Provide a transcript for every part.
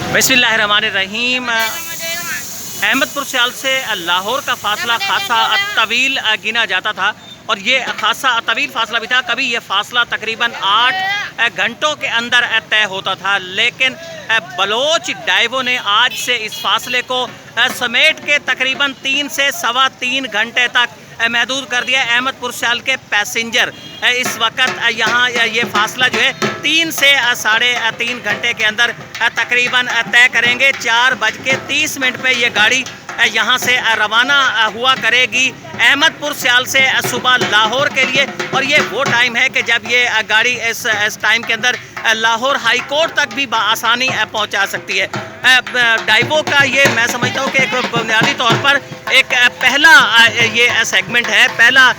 बिस्मिल्लाहिर्रहमानिर्रहीम। अहमदपुर सियाल से लाहौर का फ़ासला खासा तवील गिना जाता था और ये खासा तवील फ़ासला भी था। कभी ये फ़ासला तकरीबन 8 घंटों के अंदर तय होता था, लेकिन बलोच डाइवो ने आज से इस फासले को समेट के तकरीबन 3 से सवा 3 घंटे तक महदूद कर दिया। अहमदपुर सियाल के पैसेंजर इस वक्त यहाँ ये फासला जो है 3 से साढ़े 3 घंटे के अंदर तकरीबन तय करेंगे। 4:30 पे ये गाड़ी यहाँ से रवाना हुआ करेगी अहमदपुर सियाल से सुबह लाहौर के लिए। और ये वो टाइम है कि जब ये गाड़ी इस टाइम के अंदर लाहौर हाई कोर्ट तक भी बआसानी पहुँचा सकती है। डाइवो का ये मैं समझता हूँ कि एक बुनियादी तौर पर एक पहला ये सेगमेंट है। पहला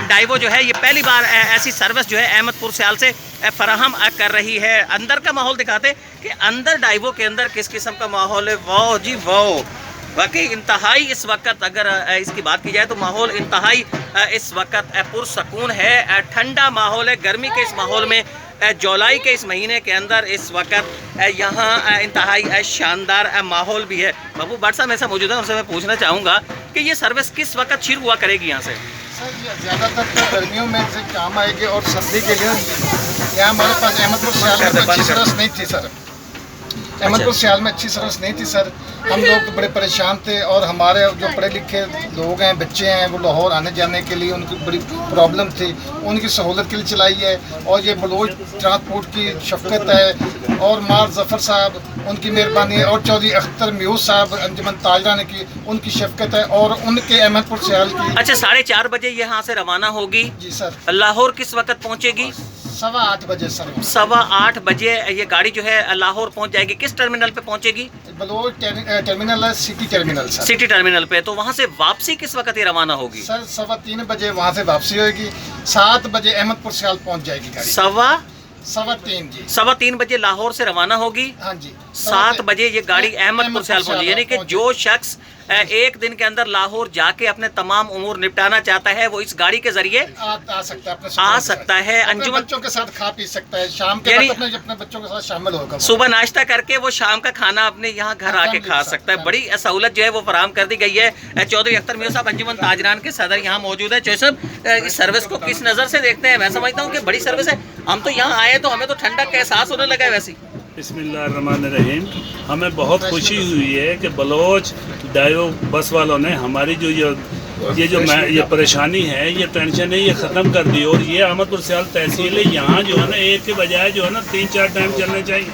डाइवो जो है ये पहली बार ऐसी सर्विस जो है अहमदपुर सियाल से फराहम कर रही है। अंदर का माहौल दिखाते कि अंदर डाइवो के अंदर किस किस्म का माहौल है। वाह जी वाह, वाकई इंतहाई इस वक्त अगर इसकी बात की जाए तो माहौल इंतहाई इस वक्त पुरसकून है। ठंडा माहौल है। गर्मी के इस माहौल में जुलाई के इस महीने के अंदर इस वक्त यहाँ इंतहाई शानदार माहौल भी है। बाबू भट्ट साहब ऐसा मौजूद है, उनसे मैं पूछना चाहूँगा कि ये सर्विस किस वक्त शुरू हुआ करेगी यहाँ से? सर ज़्यादातर तो गर्मियों में से काम आएगी और सर्दी के लिए यहाँ हमारे पास अहमदपुर सियाल में अच्छी सर्विस नहीं थी सर। अहमदपुर सियाल में अच्छी सर्विस नहीं थी सर। हम लोग तो बड़े परेशान थे और हमारे जो पढ़े लिखे लोग हैं, बच्चे हैं, वो लाहौर आने जाने के लिए उनकी बड़ी प्रॉब्लम थी। उनकी सहूलत के लिए चलाई है और ये बलोच ट्रांसपोर्ट की शफकत है और मार जफ़र साहब उनकी मेहरबानी है और चौधरी अख्तर म्यूज़ साहब अंजुमन ताजरान की उनकी शफकत है और उनके अहमदपुर सियाल की। अच्छा, 4:30 बजे यहाँ से रवाना होगी जी सर। लाहौर किस वक्त पहुँचेगी? 8:15 बजे सर। 8:15 बजे ये गाड़ी जो है लाहौर पहुंच जाएगी। किस टर्मिनल पे पहुंचेगी? बलोच टर्मिनल है, city terminal sir. City terminal पे। तो वहां से वापसी किस वक्त ये रवाना होगी? सर 3:15 बजे वहां से वापसी होगी। 7 बजे अहमदपुर सियाल पहुंच जाएगी गाड़ी। 3:15 जी। 3:15 बजे लाहौर से रवाना होगी। हाँ जी। 7 बजे ये गाड़ी अहमदपुर सियाल पहुंचेगी। यानी कि जो शख्स एक दिन के अंदर लाहौर जाके अपने तमाम उमूर निपटाना चाहता है वो इस गाड़ी के जरिए आ सकता है। आ सकता है। अंजुमन बच्चों के साथ खा पी सकता है। शाम के वक्त अपने बच्चों के साथ शामिल होगा। सुबह नाश्ता करके वो शाम का खाना अपने यहाँ घर आके खा सकता है। बड़ी सहूलत जो है वो फराहम कर दी गई है। चौधरी अख्तर म्यूज़ साहब अंजुमन ताजरान के सदर यहाँ मौजूद है। चौधरी साहब, इस सर्विस को किस नज़र से देखते हैं? मैं समझता हूँ कि बड़ी सर्विस है। हम तो यहाँ आए तो हमें तो ठंडक का एहसास होने लगा है। वैसे बिस्मिल्लाहिर्रहमानिर्रहीम, हमें बहुत खुशी हुई है कि बलोच डाइवो बस वालों ने हमारी ये परेशानी है, ये टेंशन है, ये ख़त्म कर दी। और ये अहमदपुर सियाल तहसील है, यहाँ जो है ना एक के बजाय जो है ना 3-4 टाइम चलने चाहिए।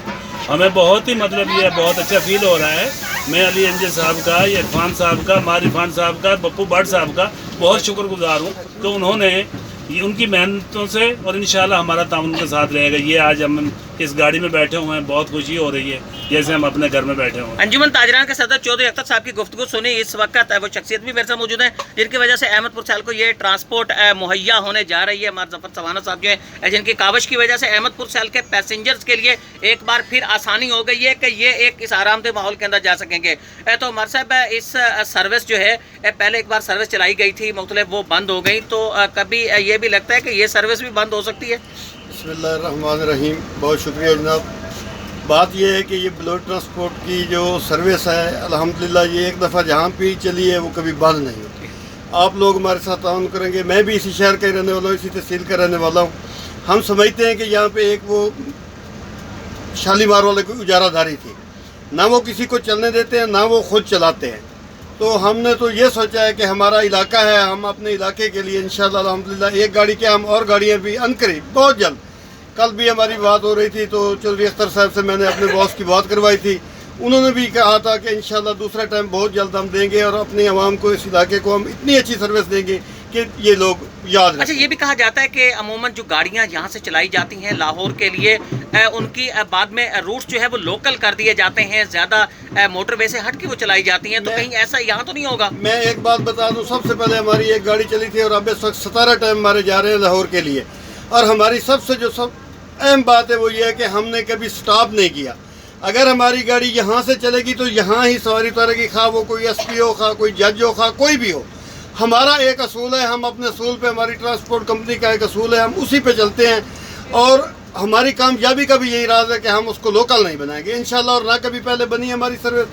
हमें बहुत ही ये बहुत अच्छा फील हो रहा है। मैं अली अंजल साहब का, इरफान साहब का, मार इरफान साहब का, बप्पू भट्ट साहब का बहुत शुक्रगुजार हूँ तो उन्होंने उनकी मेहनतों से और इंशाल्लाह हमारा ताउन के साथ रहेगा। ये आज हम इस गाड़ी में बैठे हुए हैं, बहुत खुशी हो रही है जैसे हम अपने घर में बैठे हुए हैं। अंजुमन ताजरान के सदर चौधरी अख्तर साहब की गुफ्तगू सुनी। इस वक्त वो शख्सियत भी मेरे साथ मौजूद है जिनकी वजह से अहमदपुर सियाल को ये ट्रांसपोर्ट मुहैया होने जा रही है। हमारे जफर सवाना साहब जो है जिनकी कावश की वजह से अहमदपुर सियाल के पैसेंजर्स के लिए एक बार फिर आसानी हो गई है कि ये एक इस आरामदेह माहौल के अंदर जा सकेंगे। तो हमारे साहब, इस सर्विस जो है पहले एक बार सर्विस चलाई गई थी मुख्तलिफ, वो बंद हो गई, तो कभी ये भी लगता है कि ये सर्विस भी बंद हो सकती है? बिस्मिल्लाहिर्रहमानिर्रहीम, बहुत शुक्रिया जनाब। बात यह है कि ये बलोच ट्रांसपोर्ट की जो सर्विस है अल्हम्दुलिल्लाह ये एक दफ़ा जहाँ भी चली है वो कभी बंद नहीं होती। आप लोग हमारे साथ ताउन करेंगे। मैं भी इसी शहर का रहने वाला हूँ, इसी तहसील का रहने वाला हूँ। हम समझते हैं कि यहाँ पे एक वो शालीमार वाले की उजारादारी थी, ना वो किसी को चलने देते हैं ना वो खुद चलाते हैं। तो हमने तो ये सोचा है कि हमारा इलाका है, हम अपने इलाके के लिए इंशाल्लाह अल्हम्दुलिल्लाह एक गाड़ी के हम और गाड़ियाँ भी अनकरीब बहुत जल्द। कल भी हमारी बात हो रही थी तो चौधरी अख्तर साहब से मैंने अपने बॉस की बात करवाई थी। उन्होंने भी कहा था कि इंशाल्लाह दूसरा टाइम बहुत जल्द हम देंगे और अपनी आवाम को, इस इलाके को हम इतनी अच्छी सर्विस देंगे कि ये लोग याद रखें। अच्छा, ये भी कहा जाता है कि अमूमन जो गाड़ियाँ यहाँ से चलाई जाती हैं लाहौर के लिए उनकी बाद में रूट्स जो है वो लोकल कर दिए जाते हैं, ज़्यादा मोटरवे से हट के वो चलाई जाती हैं। तो कहीं ऐसा यहाँ तो नहीं होगा? मैं एक बात बता दूँ, सबसे पहले हमारी एक गाड़ी चली थी और अब इस वक्त 17 टाइम हमारे जा रहे हैं लाहौर के लिए। और हमारी सबसे जो अहम बात है वो ये है कि हमने कभी स्टॉप नहीं किया। अगर हमारी गाड़ी यहाँ से चलेगी तो यहाँ ही सवारी उतारेगी, खा वो कोई SP हो, खा कोई जज हो, खा कोई भी हो। हमारा एक असूल है, हम अपने असूल पे, हमारी ट्रांसपोर्ट कंपनी का एक असूल है, हम उसी पे चलते हैं। और हमारी कामयाबी का भी यही राज है कि हम उसको लोकल नहीं बनाएंगे इंशाल्लाह, और ना कभी पहले बनी हमारी सर्विस,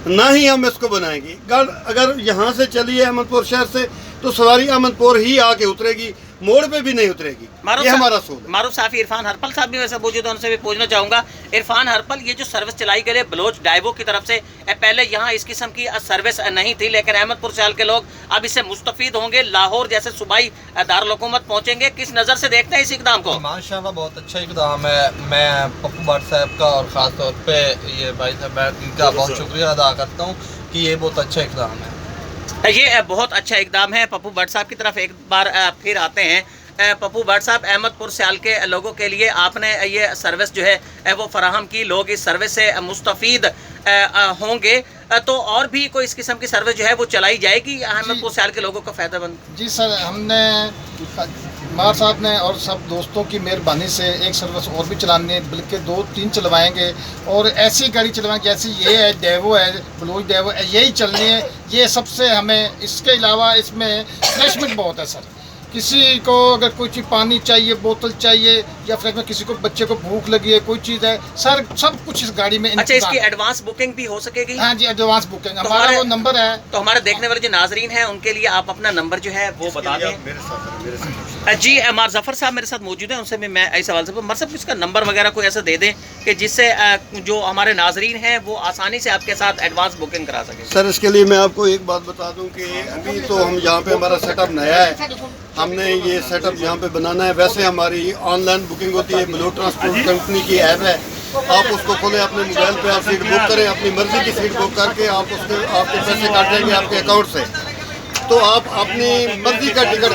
ना ही हम इसको बनाएंगे। अगर यहाँ से चली है अहमदपुर शहर से तो सवारी अहमदपुर ही आके उतरेगी, मोड़ पे भी नहीं उतरेगी। ये हमारा सोच है। मारूफ साहब इरफान हरपल साहब भी वैसे मौजूद है, उनसे भी पूछना चाहूँगा। इरफान हरपल, ये जो सर्विस चलाई गई है बलोच डाइवो की तरफ से, पहले यहाँ इस किस्म की सर्विस नहीं थी, लेकिन अहमदपुर शहर के लोग अब इससे मुस्तफीद होंगे, लाहौर जैसे सूबाई दारुल-हुकूमत पहुँचेंगे। किस नज़र से देखते हैं इस इकदाम को? माशाल्लाह बहुत अच्छा इकदाम है। मैं पप्पू भट्ट साहब का और ख़ास तौर पे ये भाई साहब इनका बहुत शुक्रिया अदा करता हूँ कि ये बहुत अच्छा इकदाम है। ये बहुत अच्छा इकदाम है। पप्पू भट्ट साहब की तरफ एक बार फिर आते हैं। पप्पू भट्ट साहब, अहमदपुर सियाल के लोगों के लिए आपने ये सर्विस जो है वो फराहम की, लोग इस सर्विस से मुस्तफ़ीद होंगे, तो और भी कोई इस किस्म की सर्विस जो है वो चलाई जाएगी अहमदपुर सियाल के लोगों का फ़ायदा बंद? जी सर, हमने मार साहब ने और सब दोस्तों की मेहरबानी से एक सर्विस और भी चलानी है, बल्कि 2-3 चलवाएंगे, और ऐसी गाड़ी चलवाएंगे जैसी ये है डेवो है, बलोच डेवो है, यही चलनी है। ये सबसे हमें, इसके अलावा इसमें रिफ्रेशमेंट बहुत है सर। किसी को अगर कोई चीज़ पानी चाहिए, बोतल चाहिए, या फिर किसी को बच्चे को भूख लगी है, कोई चीज़ है सर, सब कुछ इस गाड़ी में। अच्छा, इसकी एडवांस बुकिंग भी हो सकेगी? हाँ जी, एडवांस बुकिंग हमारा वो नंबर है। तो हमारे देखने वाले जो नाजरीन हैं उनके लिए आप अपना नंबर जो है वो बता दें। जी, मार जफ़र साहब मेरे साथ मौजूद हैं, उनसे भी मैं इस सवाल से मर साहब इसका नंबर वगैरह कोई ऐसा दे दें कि जिससे जो हमारे नाजरीन हैं वो आसानी से आपके साथ एडवांस बुकिंग करा सकें। सर, इसके लिए मैं आपको एक बात बता दूं कि अभी तो हम यहाँ पे, हमारा सेटअप नया है, हमने ये सेटअप यहाँ पे बनाना है। वैसे हमारी ऑनलाइन बुकिंग होती है, बलोच ट्रांसपोर्ट कंपनी की ऐप है, आप उसको खोलें, अपने मोबाइल पे आप सीट बुक करें, अपनी मर्जी की सीट बुक करके आप उसके, आपके पैसे काट जाएंगे आपके अकाउंट से, तो आप अपनी मर्जी का टिकट